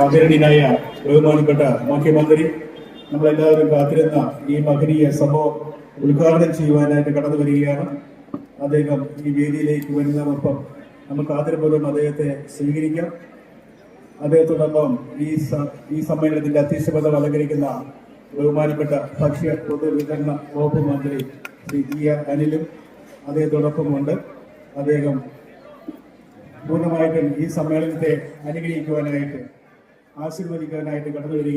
ആദരണീയനായ ബഹുമാനപ്പെട്ട മുഖ്യമന്ത്രി, നമ്മളെല്ലാവരും കാത്തിരുന്ന ഈ മഹനീയ സംഭവം ഉദ്ഘാടനം ചെയ്യുവാനായിട്ട് കടന്നു വരികയാണ്. അദ്ദേഹം ഈ വേദിയിലേക്ക് വരുന്നതോടൊപ്പം നമുക്ക് ആദരപൂർവ്വം അദ്ദേഹത്തെ സ്വീകരിക്കാം. അദ്ദേഹത്തോടൊപ്പം ഈ സമ്മേളനത്തിന്റെ അധ്യക്ഷപദം അലങ്കരിക്കുന്ന ബഹുമാനപ്പെട്ട ഭക്ഷ്യ പൊതുവിതരണ വകുപ്പ് മന്ത്രി ശ്രീ അനിലും അദ്ദേഹത്തോടൊപ്പമുണ്ട്. അദ്ദേഹം പൂർണ്ണമായിട്ടും ഈ സമ്മേളനത്തെ അനുഗ്രഹിക്കുവാനായിട്ട് ആശീർവദിക്കാനായിട്ട് കടന്നു വരിക.